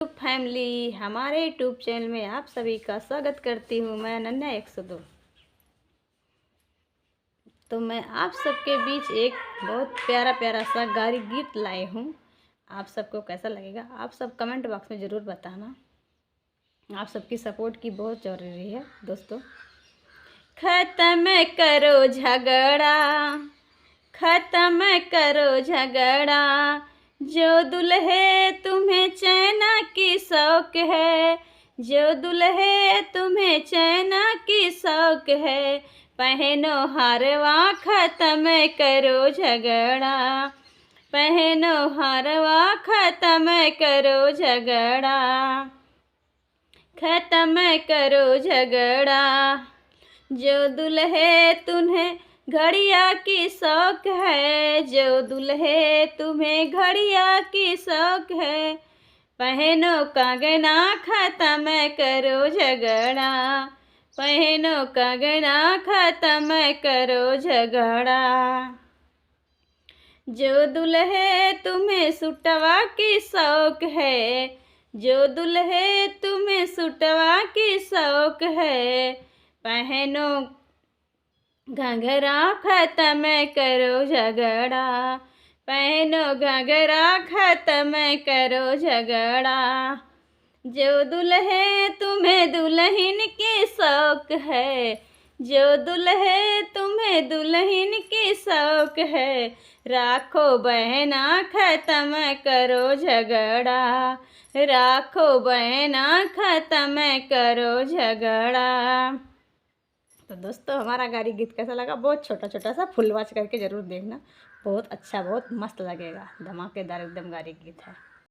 Family, हमारे YouTube channel में आप सभी का स्वागत करती हूँ। मैं अनन्या 102। तो मैं आप सबके बीच एक बहुत प्यारा प्यारा सा गारी गीत लाई हूँ। आप सबको कैसा लगेगा आप सब कमेंट बॉक्स में ज़रूर बताना। आप सबकी सपोर्ट की बहुत ज़रूरी है दोस्तों। ख़त्म करो झगड़ा, ख़त्म करो झगड़ा, जो दुल्हे तुम्हें चैना की शौक है, जो दुल्हे तुम्हें चैना की शौक है, पहनो हारवा ख़त्म करो झगड़ा, पहनो हारवा ख़त्म करो झगड़ा, ख़त्म करो झगड़ा, जो दुल्हे तुम्हें घड़िया की शौक है, जो दुल्हे तुम्हें घड़िया की शौक है, पहनो कंगना ख़त्म करो झगड़ा, पहनो कंगना ख़त्म करो झगड़ा, जो दुल्हे तुम्हें सुटवा की शौक है, जो दुल्हे तुम्हें सुटवा की शौक है, पहनो घंघरा ख़त्म करो झगड़ा, पहनो घंघरा ख़त्म करो झगड़ा, जो दुल्हे तुम्हें दुल्हन की शौक है, जो दुल्हे तुम्हें दुल्हन की शौक है, राखो बहना ख़त्म करो झगड़ा, राखो बहना ख़त्म करो झगड़ा। तो दोस्तों हमारा गारी गीत कैसा लगा? बहुत छोटा छोटा सा फुल वॉच करके ज़रूर देखना, बहुत अच्छा बहुत मस्त लगेगा। धमाकेदार एकदम गारी गीत है।